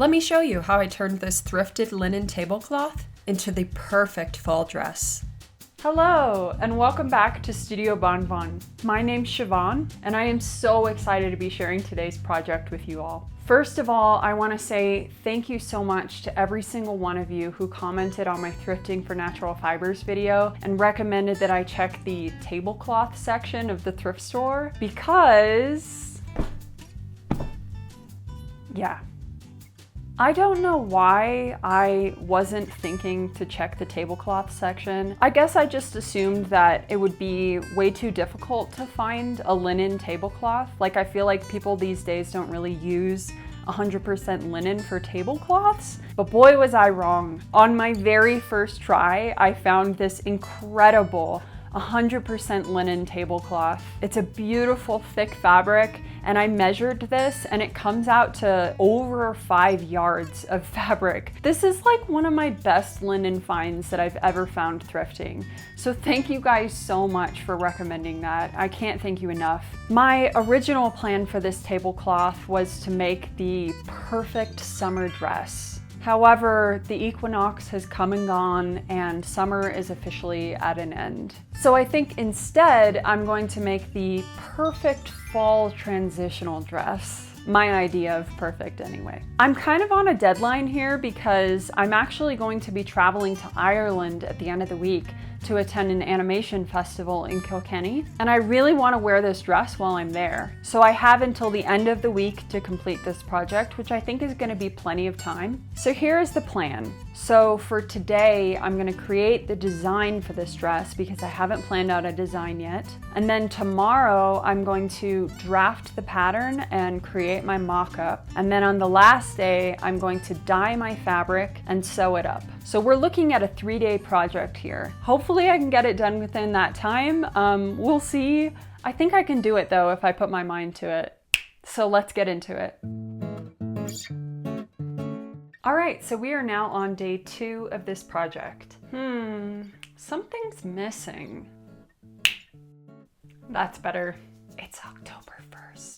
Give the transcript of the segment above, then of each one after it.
Let me show you how I turned this thrifted linen tablecloth into the perfect fall dress. Hello, and welcome back to Studio Bon Bon. My name's Siobhan, and I am so excited to be sharing today's project with you all. First of all, I want to say thank you so much to every single one of you who commented on my Thrifting for Natural Fibers video and recommended that I check the tablecloth section of the thrift store because, yeah. I don't know why I wasn't thinking to check the tablecloth section. I guess I just assumed that it would be way too difficult to find a linen tablecloth. Like, I feel like people these days don't really use 100% linen for tablecloths, but boy was I wrong. On my very first try, I found this incredible 100% linen tablecloth. It's a beautiful thick fabric, and I measured this and it comes out to over 5 yards of fabric. This is like one of my best linen finds that I've ever found thrifting. So thank you guys so much for recommending that. I can't thank you enough. My original plan for this tablecloth was to make the perfect summer dress. However, the equinox has come and gone and summer is officially at an end. So I think instead I'm going to make the perfect fall transitional dress. My idea of perfect anyway. I'm kind of on a deadline here because I'm actually going to be traveling to Ireland at the end of the week to attend an animation festival in Kilkenny, and I really want to wear this dress while I'm there. So I have until the end of the week to complete this project, which I think is going to be plenty of time. So here is the plan. So for today, I'm going to create the design for this dress because I haven't planned out a design yet. And then tomorrow, I'm going to draft the pattern and create my mock-up. And then on the last day, I'm going to dye my fabric and sew it up. So we're looking at a 3-day project here. Hopefully I can get it done within that time. We'll see. I think I can do it though if I put my mind to it. So let's get into it. All right, so we are now on day 2 of this project. Something's missing. That's better. It's October 1st.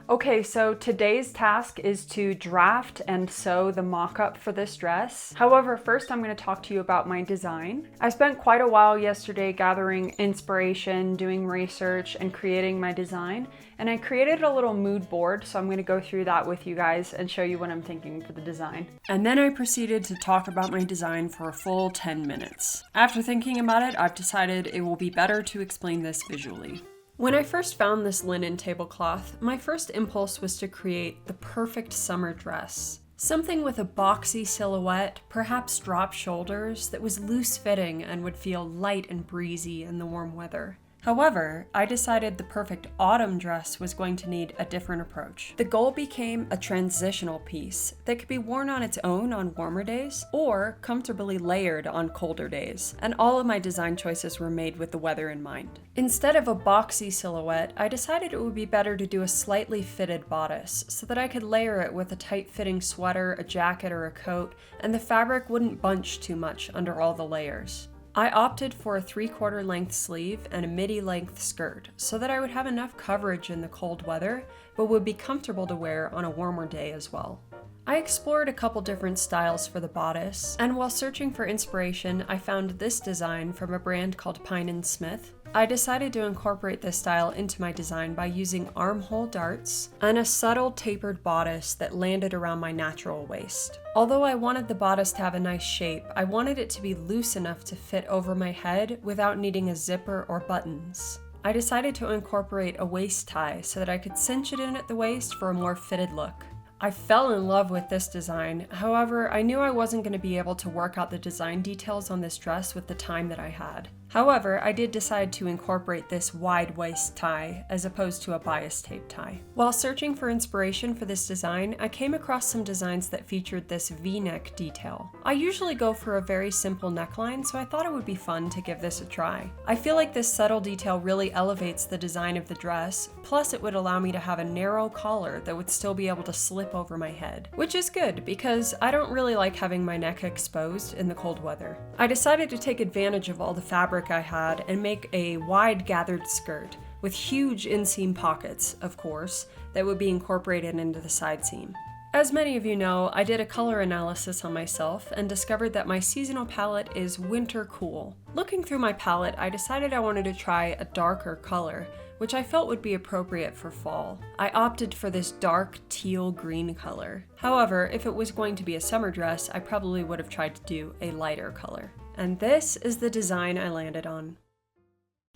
Okay, so today's task is to draft and sew the mock-up for this dress. However, first I'm going to talk to you about my design. I spent quite a while yesterday gathering inspiration, doing research, and creating my design. And I created a little mood board, so I'm going to go through that with you guys and show you what I'm thinking for the design. And then I proceeded to talk about my design for a full 10 minutes. After thinking about it, I've decided it will be better to explain this visually. When I first found this linen tablecloth, my first impulse was to create the perfect summer dress. Something with a boxy silhouette, perhaps drop shoulders, that was loose-fitting and would feel light and breezy in the warm weather. However, I decided the perfect autumn dress was going to need a different approach. The goal became a transitional piece that could be worn on its own on warmer days or comfortably layered on colder days, and all of my design choices were made with the weather in mind. Instead of a boxy silhouette, I decided it would be better to do a slightly fitted bodice so that I could layer it with a tight-fitting sweater, a jacket, or a coat, and the fabric wouldn't bunch too much under all the layers. I opted for a 3/4 length sleeve and a midi length skirt so that I would have enough coverage in the cold weather, but would be comfortable to wear on a warmer day as well. I explored a couple different styles for the bodice, and while searching for inspiration, I found this design from a brand called Pine & Smith. I decided to incorporate this style into my design by using armhole darts and a subtle tapered bodice that landed around my natural waist. Although I wanted the bodice to have a nice shape, I wanted it to be loose enough to fit over my head without needing a zipper or buttons. I decided to incorporate a waist tie so that I could cinch it in at the waist for a more fitted look. I fell in love with this design. However, I knew I wasn't going to be able to work out the design details on this dress with the time that I had. However, I did decide to incorporate this wide waist tie as opposed to a bias tape tie. While searching for inspiration for this design, I came across some designs that featured this V-neck detail. I usually go for a very simple neckline, so I thought it would be fun to give this a try. I feel like this subtle detail really elevates the design of the dress, plus it would allow me to have a narrow collar that would still be able to slip over my head, which is good because I don't really like having my neck exposed in the cold weather. I decided to take advantage of all the fabric I had and make a wide gathered skirt with huge inseam pockets, of course, that would be incorporated into the side seam. As many of you know, I did a color analysis on myself and discovered that my seasonal palette is winter cool. Looking through my palette, I decided I wanted to try a darker color, which I felt would be appropriate for fall. I opted for this dark teal green color. However, if it was going to be a summer dress, I probably would have tried to do a lighter color. And this is the design I landed on.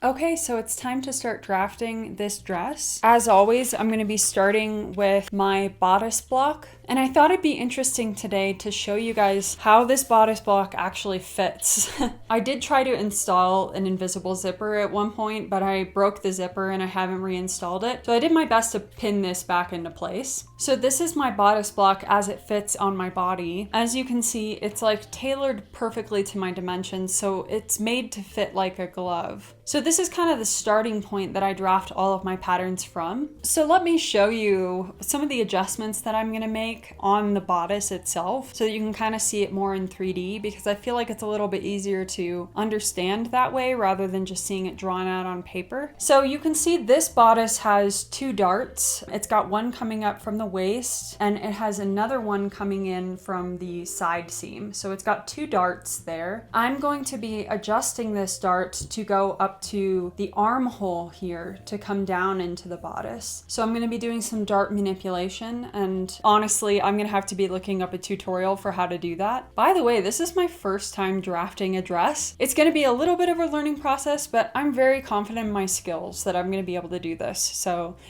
Okay, so it's time to start drafting this dress. As always, I'm going to be starting with my bodice block. And I thought it'd be interesting today to show you guys how this bodice block actually fits. I did try to install an invisible zipper at one point, but I broke the zipper and I haven't reinstalled it. So I did my best to pin this back into place. So this is my bodice block as it fits on my body. As you can see, it's like tailored perfectly to my dimensions, so it's made to fit like a glove. So this is kind of the starting point that I draft all of my patterns from. So let me show you some of the adjustments that I'm gonna make on the bodice itself so that you can kind of see it more in 3D, because I feel like it's a little bit easier to understand that way rather than just seeing it drawn out on paper. So you can see this bodice has 2 darts. It's got one coming up from the waist and it has another one coming in from the side seam. So it's got 2 darts there. I'm going to be adjusting this dart to go up to the armhole here to come down into the bodice. So I'm going to be doing some dart manipulation, and honestly, I'm going to have to be looking up a tutorial for how to do that. By the way, this is my first time drafting a dress. It's going to be a little bit of a learning process, but I'm very confident in my skills that I'm going to be able to do this.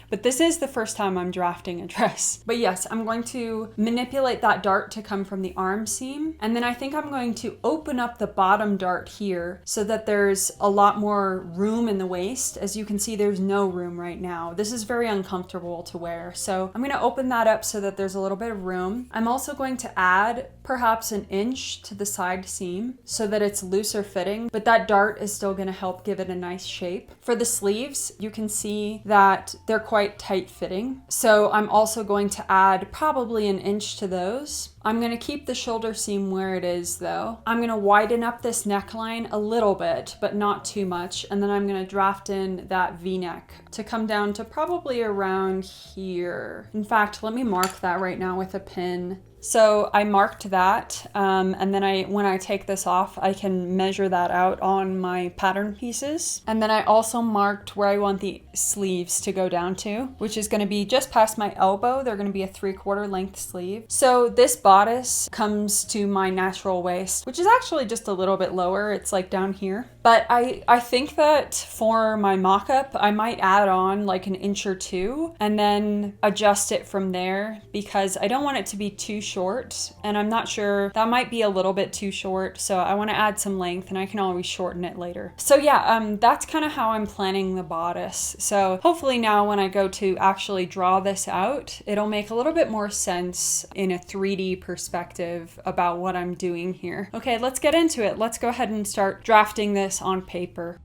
But this is the first time I'm drafting a dress. But yes, I'm going to manipulate that dart to come from the arm seam. And then I think I'm going to open up the bottom dart here so that there's a lot more room in the waist. As you can see, there's no room right now. This is very uncomfortable to wear. So I'm going to open that up so that there's a little bit of room. I'm also going to add perhaps an inch to the side seam so that it's looser fitting, but that dart is still going to help give it a nice shape. For the sleeves, you can see that they're quite tight fitting. So I'm also going to add probably an inch to those. I'm going to keep the shoulder seam where it is though. I'm going to widen up this neckline a little bit, but not too much. And then I'm going to draft in that V-neck to come down to probably around here. In fact, let me mark that right now with a pin. So I marked that, and then when I take this off, I can measure that out on my pattern pieces. And then I also marked where I want the sleeves to go down to, which is going to be just past my elbow. They're going to be a 3/4 length sleeve. So this bodice comes to my natural waist, which is actually just a little bit lower. It's like down here. But I think that for my mock-up, I might add on like an inch or 2 and then adjust it from there, because I don't want it to be too short, and I'm not sure, that might be a little bit too short, so I want to add some length and I can always shorten it later. So yeah, that's kind of how I'm planning the bodice. So hopefully now when I go to actually draw this out, it'll make a little bit more sense in a 3D perspective about what I'm doing here. Okay, let's get into it. Let's go ahead and start drafting this on paper.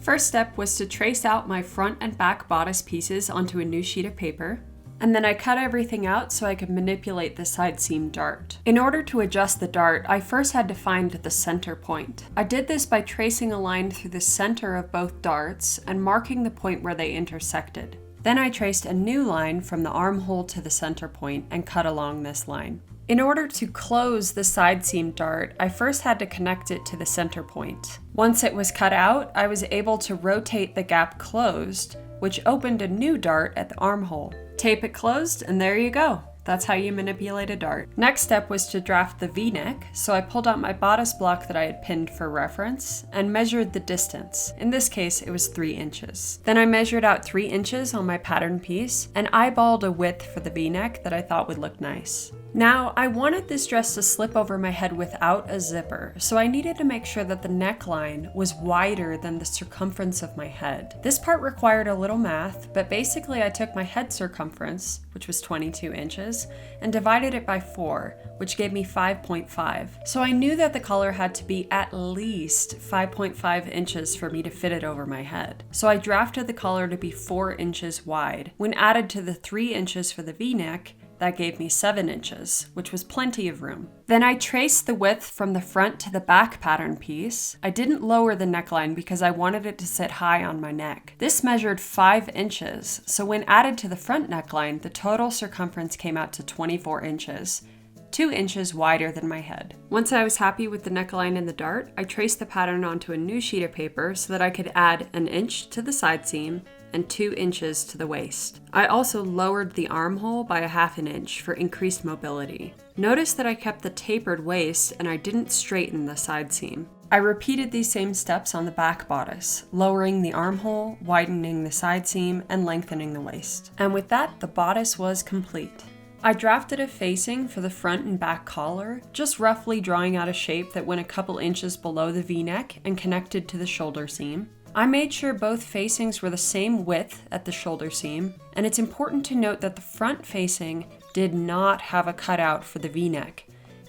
First step was to trace out my front and back bodice pieces onto a new sheet of paper. And then I cut everything out so I could manipulate the side seam dart. In order to adjust the dart, I first had to find the center point. I did this by tracing a line through the center of both darts and marking the point where they intersected. Then I traced a new line from the armhole to the center point and cut along this line. In order to close the side seam dart, I first had to connect it to the center point. Once it was cut out, I was able to rotate the gap closed, which opened a new dart at the armhole. Tape it closed, and there you go. That's how you manipulate a dart. Next step was to draft the V-neck, so I pulled out my bodice block that I had pinned for reference and measured the distance. In this case, it was 3 inches. Then I measured out 3 inches on my pattern piece and eyeballed a width for the V-neck that I thought would look nice. Now, I wanted this dress to slip over my head without a zipper, so I needed to make sure that the neckline was wider than the circumference of my head. This part required a little math, but basically I took my head circumference, which was 22 inches, and divided it by 4, which gave me 5.5. So I knew that the collar had to be at least 5.5 inches for me to fit it over my head. So I drafted the collar to be 4 inches wide. When added to the 3 inches for the V-neck, That gave me 7 inches, which was plenty of room. Then I traced the width from the front to the back pattern piece. I didn't lower the neckline because I wanted it to sit high on my neck. This measured 5 inches, so when added to the front neckline, the total circumference came out to 24 inches. 2 inches wider than my head. Once I was happy with the neckline and the dart, I traced the pattern onto a new sheet of paper so that I could add 1 inch to the side seam and 2 inches to the waist. I also lowered the armhole by 1/2 inch for increased mobility. Notice that I kept the tapered waist and I didn't straighten the side seam. I repeated these same steps on the back bodice, lowering the armhole, widening the side seam, and lengthening the waist. And with that, the bodice was complete. I drafted a facing for the front and back collar, just roughly drawing out a shape that went a couple inches below the V-neck and connected to the shoulder seam. I made sure both facings were the same width at the shoulder seam, and it's important to note that the front facing did not have a cutout for the V-neck.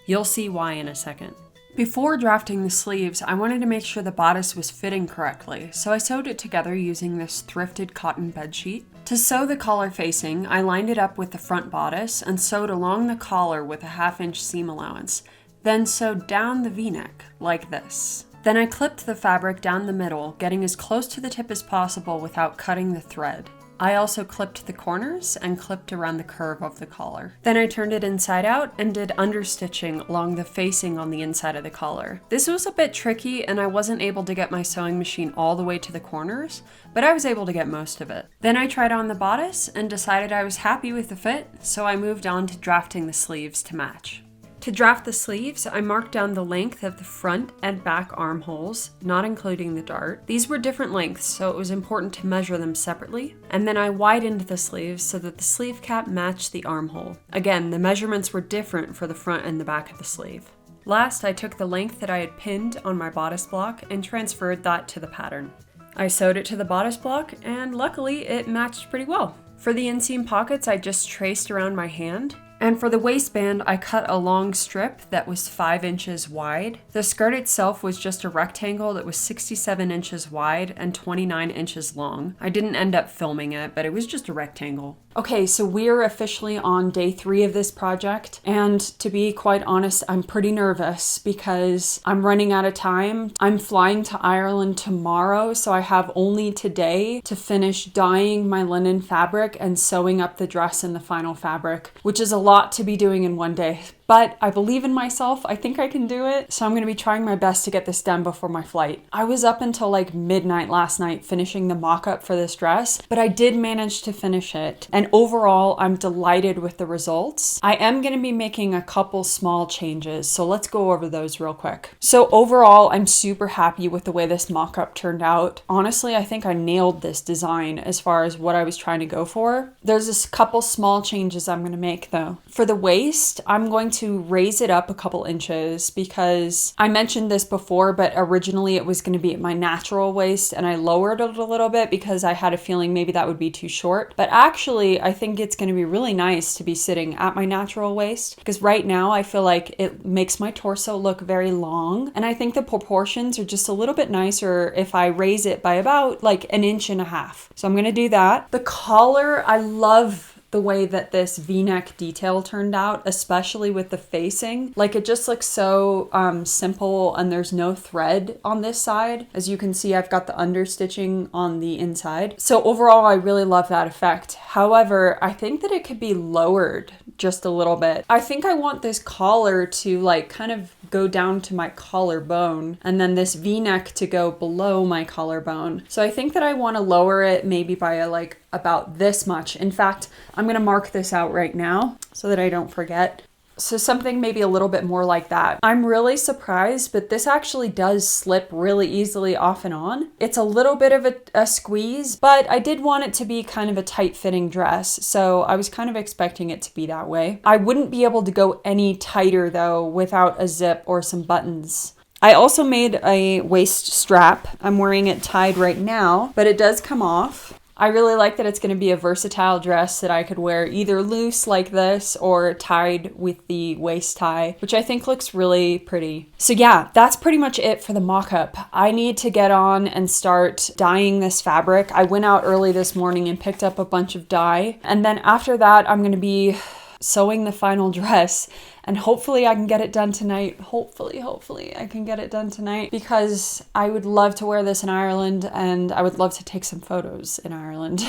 You'll see why in a second. Before drafting the sleeves, I wanted to make sure the bodice was fitting correctly, so I sewed it together using this thrifted cotton bedsheet. To sew the collar facing, I lined it up with the front bodice and sewed along the collar with a 1/2 inch seam allowance, then sewed down the V-neck, like this. Then I clipped the fabric down the middle, getting as close to the tip as possible without cutting the thread. I also clipped the corners and clipped around the curve of the collar. Then I turned it inside out and did understitching along the facing on the inside of the collar. This was a bit tricky and I wasn't able to get my sewing machine all the way to the corners, but I was able to get most of it. Then I tried on the bodice and decided I was happy with the fit, so I moved on to drafting the sleeves to match. To draft the sleeves, I marked down the length of the front and back armholes, not including the dart. These were different lengths, so it was important to measure them separately. And then I widened the sleeves so that the sleeve cap matched the armhole. Again, the measurements were different for the front and the back of the sleeve. Last, I took the length that I had pinned on my bodice block and transferred that to the pattern. I sewed it to the bodice block, and luckily it matched pretty well. For the inseam pockets, I just traced around my hand. And for the waistband, I cut a long strip that was 5 inches wide. The skirt itself was just a rectangle that was 67 inches wide and 29 inches long. I didn't end up filming it, but it was just a rectangle. Okay, so we're officially on day 3 of this project, and to be quite honest, I'm pretty nervous because I'm running out of time. I'm flying to Ireland tomorrow, so I have only today to finish dyeing my linen fabric and sewing up the dress in the final fabric, which is a lot to be doing in one day. But I believe in myself. I think I can do it. So I'm going to be trying my best to get this done before my flight. I was up until like midnight last night finishing the mock-up for this dress, but I did manage to finish it. And overall, I'm delighted with the results. I am going to be making a couple small changes, so let's go over those real quick. So overall, I'm super happy with the way this mock-up turned out. Honestly, I think I nailed this design as far as what I was trying to go for. There's a couple small changes I'm going to make though. For the waist, I'm going to raise it up a couple inches because I mentioned this before, but originally it was going to be at my natural waist and I lowered it a little bit because I had a feeling maybe that would be too short. But actually, I think it's going to be really nice to be sitting at my natural waist because right now I feel like it makes my torso look very long. And I think the proportions are just a little bit nicer if I raise it by about like 1.5 inches. So I'm going to do that. The collar, I love the way that this V-neck detail turned out, especially with the facing. Like it just looks so simple and there's no thread on this side. As you can see, I've got the understitching on the inside. So overall, I really love that effect. However, I think that it could be lowered just a little bit. I think I want this collar to like kind of go down to my collarbone and then this V-neck to go below my collarbone. So I think that I want to lower it maybe by like about this much. In fact, I'm going to mark this out right now so that I don't forget. So something maybe a little bit more like that. I'm really surprised, but this actually does slip really easily off and on. It's a little bit of a squeeze, but I did want it to be kind of a tight fitting dress. So I was kind of expecting it to be that way. I wouldn't be able to go any tighter though without a zip or some buttons. I also made a waist strap. I'm wearing it tied right now, but it does come off. I really like that it's going to be a versatile dress that I could wear either loose like this or tied with the waist tie, which I think looks really pretty. So yeah, that's pretty much it for the mock-up. I need to get on and start dyeing this fabric. I went out early this morning and picked up a bunch of dye. And then after that, I'm going to be sewing the final dress, and hopefully I can get it done tonight. Hopefully I can get it done tonight, because I would love to wear this in Ireland and I would love to take some photos in Ireland.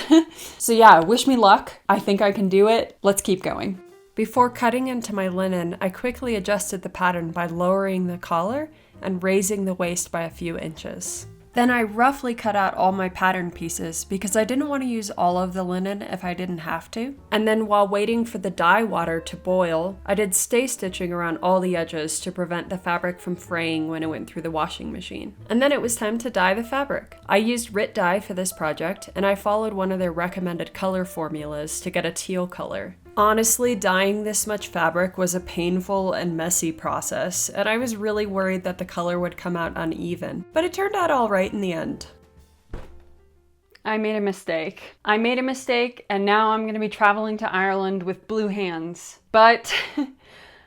So yeah, wish me luck. I think I can do it. Let's keep going. Before cutting into my linen, I quickly adjusted the pattern by lowering the collar and raising the waist by a few inches. Then I roughly cut out all my pattern pieces because I didn't want to use all of the linen if I didn't have to. And then while waiting for the dye water to boil, I did stay stitching around all the edges to prevent the fabric from fraying when it went through the washing machine. And then it was time to dye the fabric. I used RIT dye for this project, and I followed one of their recommended color formulas to get a teal color. Honestly, dyeing this much fabric was a painful and messy process, and I was really worried that the color would come out uneven, but it turned out all right in the end. I made a mistake. And now I'm going to be traveling to Ireland with blue hands. But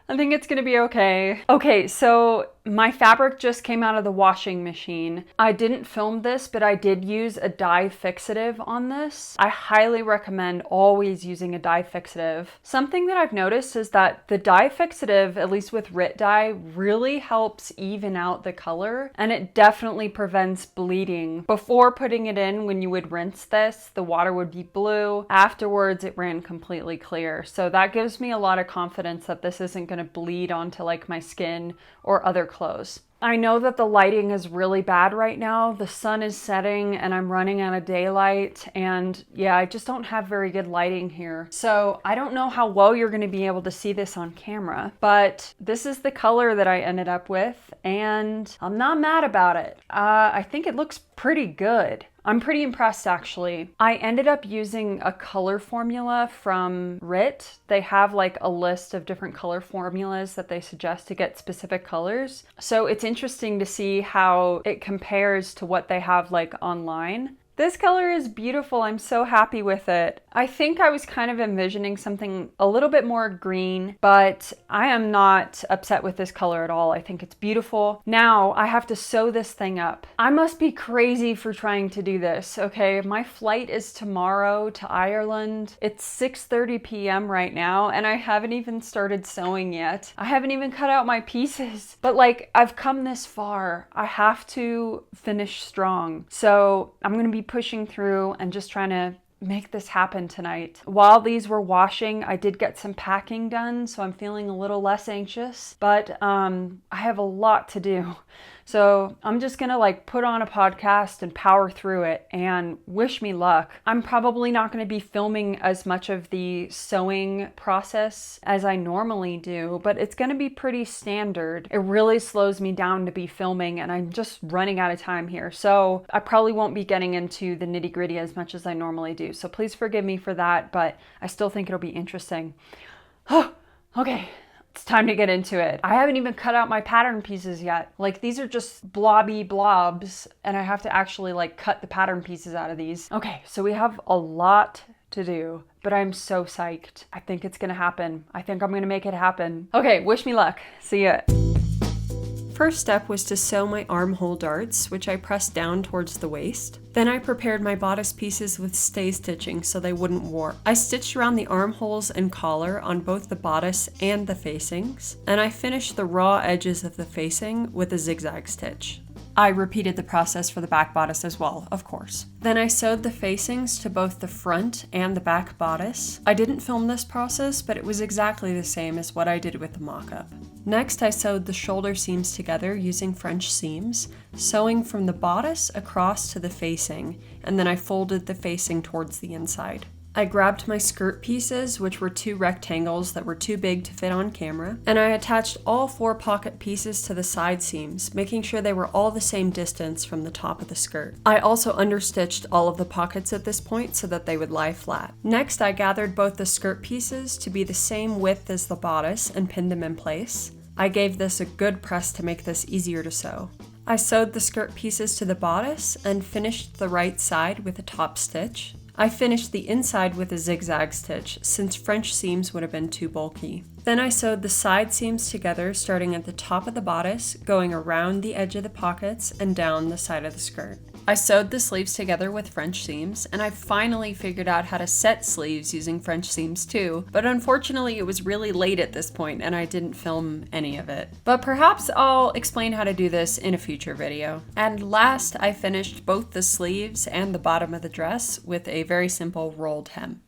I think it's going to be okay. Okay, so my fabric just came out of the washing machine. I didn't film this, but I did use a dye fixative on this. I highly recommend always using a dye fixative. Something that I've noticed is that the dye fixative, at least with RIT dye, really helps even out the color, and it definitely prevents bleeding. Before putting it in, when you would rinse this, the water would be blue. Afterwards, it ran completely clear. So that gives me a lot of confidence that this isn't going to bleed onto like my skin or other clothes. I know that the lighting is really bad right now. The sun is setting and I'm running out of daylight, and yeah, I just don't have very good lighting here. So I don't know how well you're going to be able to see this on camera, but this is the color that I ended up with, and I'm not mad about it. I think it looks pretty good. I'm pretty impressed, actually. I ended up using a color formula from RIT. They have like a list of different color formulas that they suggest to get specific colors. So it's interesting to see how it compares to what they have like online. This color is beautiful. I'm so happy with it. I think I was kind of envisioning something a little bit more green, but I am not upset with this color at all. I think it's beautiful. Now I have to sew this thing up. I must be crazy for trying to do this, okay? My flight is tomorrow to Ireland. It's 6:30 p.m. right now, and I haven't even started sewing yet. I haven't even cut out my pieces, but like, I've come this far. I have to finish strong. So I'm gonna be pushing through and just trying to make this happen tonight. While these were washing, I did get some packing done, so I'm feeling a little less anxious, but I have a lot to do. So I'm just gonna like put on a podcast and power through it, and wish me luck. I'm probably not gonna be filming as much of the sewing process as I normally do, but it's gonna be pretty standard. It really slows me down to be filming, and I'm just running out of time here. So I probably won't be getting into the nitty-gritty as much as I normally do. So please forgive me for that, but I still think it'll be interesting. Oh, okay. It's time to get into it. I haven't even cut out my pattern pieces yet. Like, these are just blobby blobs, and I have to actually like cut the pattern pieces out of these. Okay, so we have a lot to do, but I'm so psyched. I think it's gonna happen. I think I'm gonna make it happen. Okay, wish me luck. See ya. First step was to sew my armhole darts, which I pressed down towards the waist. Then I prepared my bodice pieces with stay stitching so they wouldn't warp. I stitched around the armholes and collar on both the bodice and the facings, and I finished the raw edges of the facing with a zigzag stitch. I repeated the process for the back bodice as well, of course. Then I sewed the facings to both the front and the back bodice. I didn't film this process, but it was exactly the same as what I did with the mock-up. Next, I sewed the shoulder seams together using French seams, sewing from the bodice across to the facing, and then I folded the facing towards the inside. I grabbed my skirt pieces, which were 2 rectangles that were too big to fit on camera, and I attached all 4 pocket pieces to the side seams, making sure they were all the same distance from the top of the skirt. I also understitched all of the pockets at this point so that they would lie flat. Next, I gathered both the skirt pieces to be the same width as the bodice and pinned them in place. I gave this a good press to make this easier to sew. I sewed the skirt pieces to the bodice and finished the right side with a top stitch. I finished the inside with a zigzag stitch, since French seams would have been too bulky. Then I sewed the side seams together, starting at the top of the bodice, going around the edge of the pockets and down the side of the skirt. I sewed the sleeves together with French seams, and I finally figured out how to set sleeves using French seams too, but unfortunately it was really late at this point and I didn't film any of it. But perhaps I'll explain how to do this in a future video. And last, I finished both the sleeves and the bottom of the dress with a very simple rolled hem.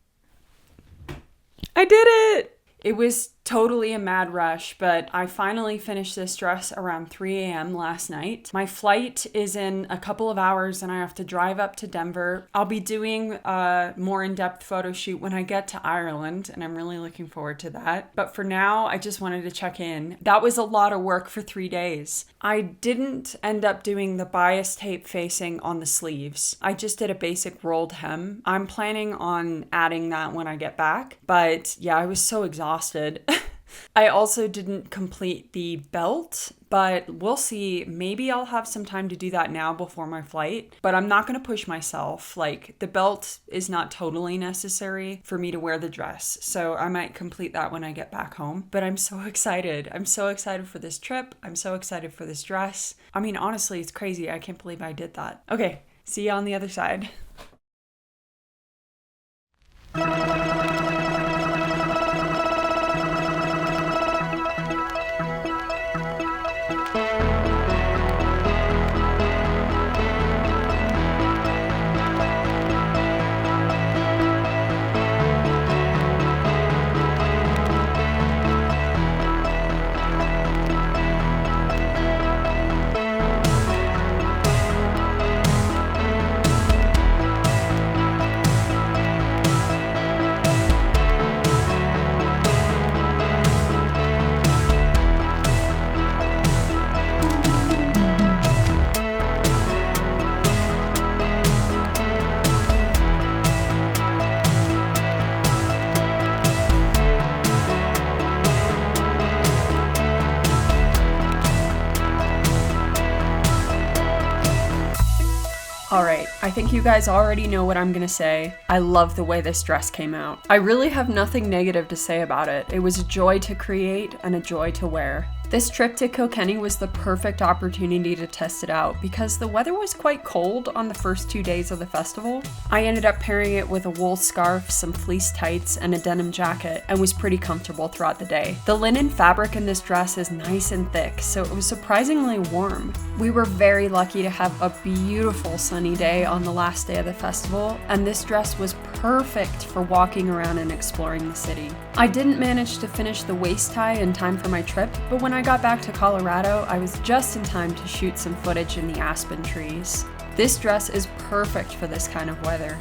I did it! It was totally a mad rush, but I finally finished this dress around 3 a.m. last night. My flight is in a couple of hours and I have to drive up to Denver. I'll be doing a more in-depth photo shoot when I get to Ireland, and I'm really looking forward to that. But for now, I just wanted to check in. That was a lot of work for 3 days. I didn't end up doing the bias tape facing on the sleeves. I just did a basic rolled hem. I'm planning on adding that when I get back, but yeah, I was so exhausted. I also didn't complete the belt, but we'll see. Maybe I'll have some time to do that now before my flight, but I'm not going to push myself. Like, the belt is not totally necessary for me to wear the dress, so I might complete that when I get back home. But I'm so excited. I'm so excited for this trip. I'm so excited for this dress. I mean, honestly, it's crazy. I can't believe I did that. Okay, see you on the other side. Alright, I think you guys already know what I'm gonna say. I love the way this dress came out. I really have nothing negative to say about it. It was a joy to create and a joy to wear. This trip to Kilkenny was the perfect opportunity to test it out because the weather was quite cold on the first 2 days of the festival. I ended up pairing it with a wool scarf, some fleece tights, and a denim jacket, and was pretty comfortable throughout the day. The linen fabric in this dress is nice and thick, so it was surprisingly warm. We were very lucky to have a beautiful sunny day on the last day of the festival, and this dress was perfect for walking around and exploring the city. I didn't manage to finish the waist tie in time for my trip, but when I got back to Colorado, I was just in time to shoot some footage in the aspen trees. This dress is perfect for this kind of weather.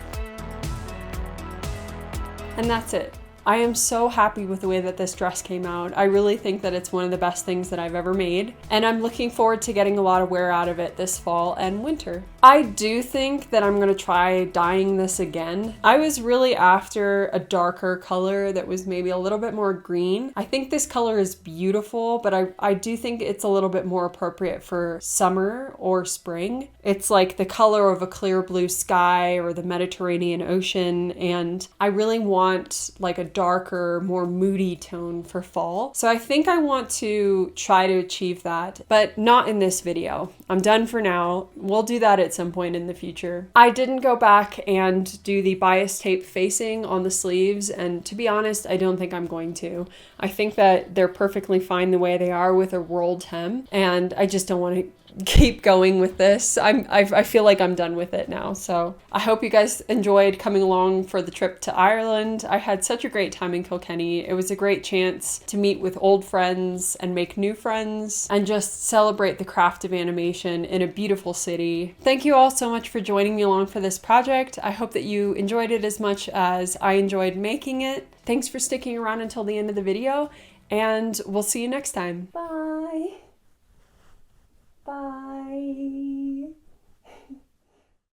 And that's it. I am so happy with the way that this dress came out. I really think that it's one of the best things that I've ever made, and I'm looking forward to getting a lot of wear out of it this fall and winter. I do think that I'm gonna try dyeing this again. I was really after a darker color that was maybe a little bit more green. I think this color is beautiful, but I do think it's a little bit more appropriate for summer or spring. It's like the color of a clear blue sky or the Mediterranean Ocean, and I really want like a darker, more moody tone for fall. So I think I want to try to achieve that, but not in this video. I'm done for now. We'll do that at some point in the future. I didn't go back and do the bias tape facing on the sleeves, and to be honest, I don't think I'm going to. I think that they're perfectly fine the way they are with a rolled hem, and I just don't want to keep going with this. I feel like I'm done with it now. So I hope you guys enjoyed coming along for the trip to Ireland. I had such a great time in Kilkenny. It was a great chance to meet with old friends and make new friends and just celebrate the craft of animation in a beautiful city. Thank you all so much for joining me along for this project. I hope that you enjoyed it as much as I enjoyed making it. Thanks for sticking around until the end of the video, and we'll see you next time. Bye!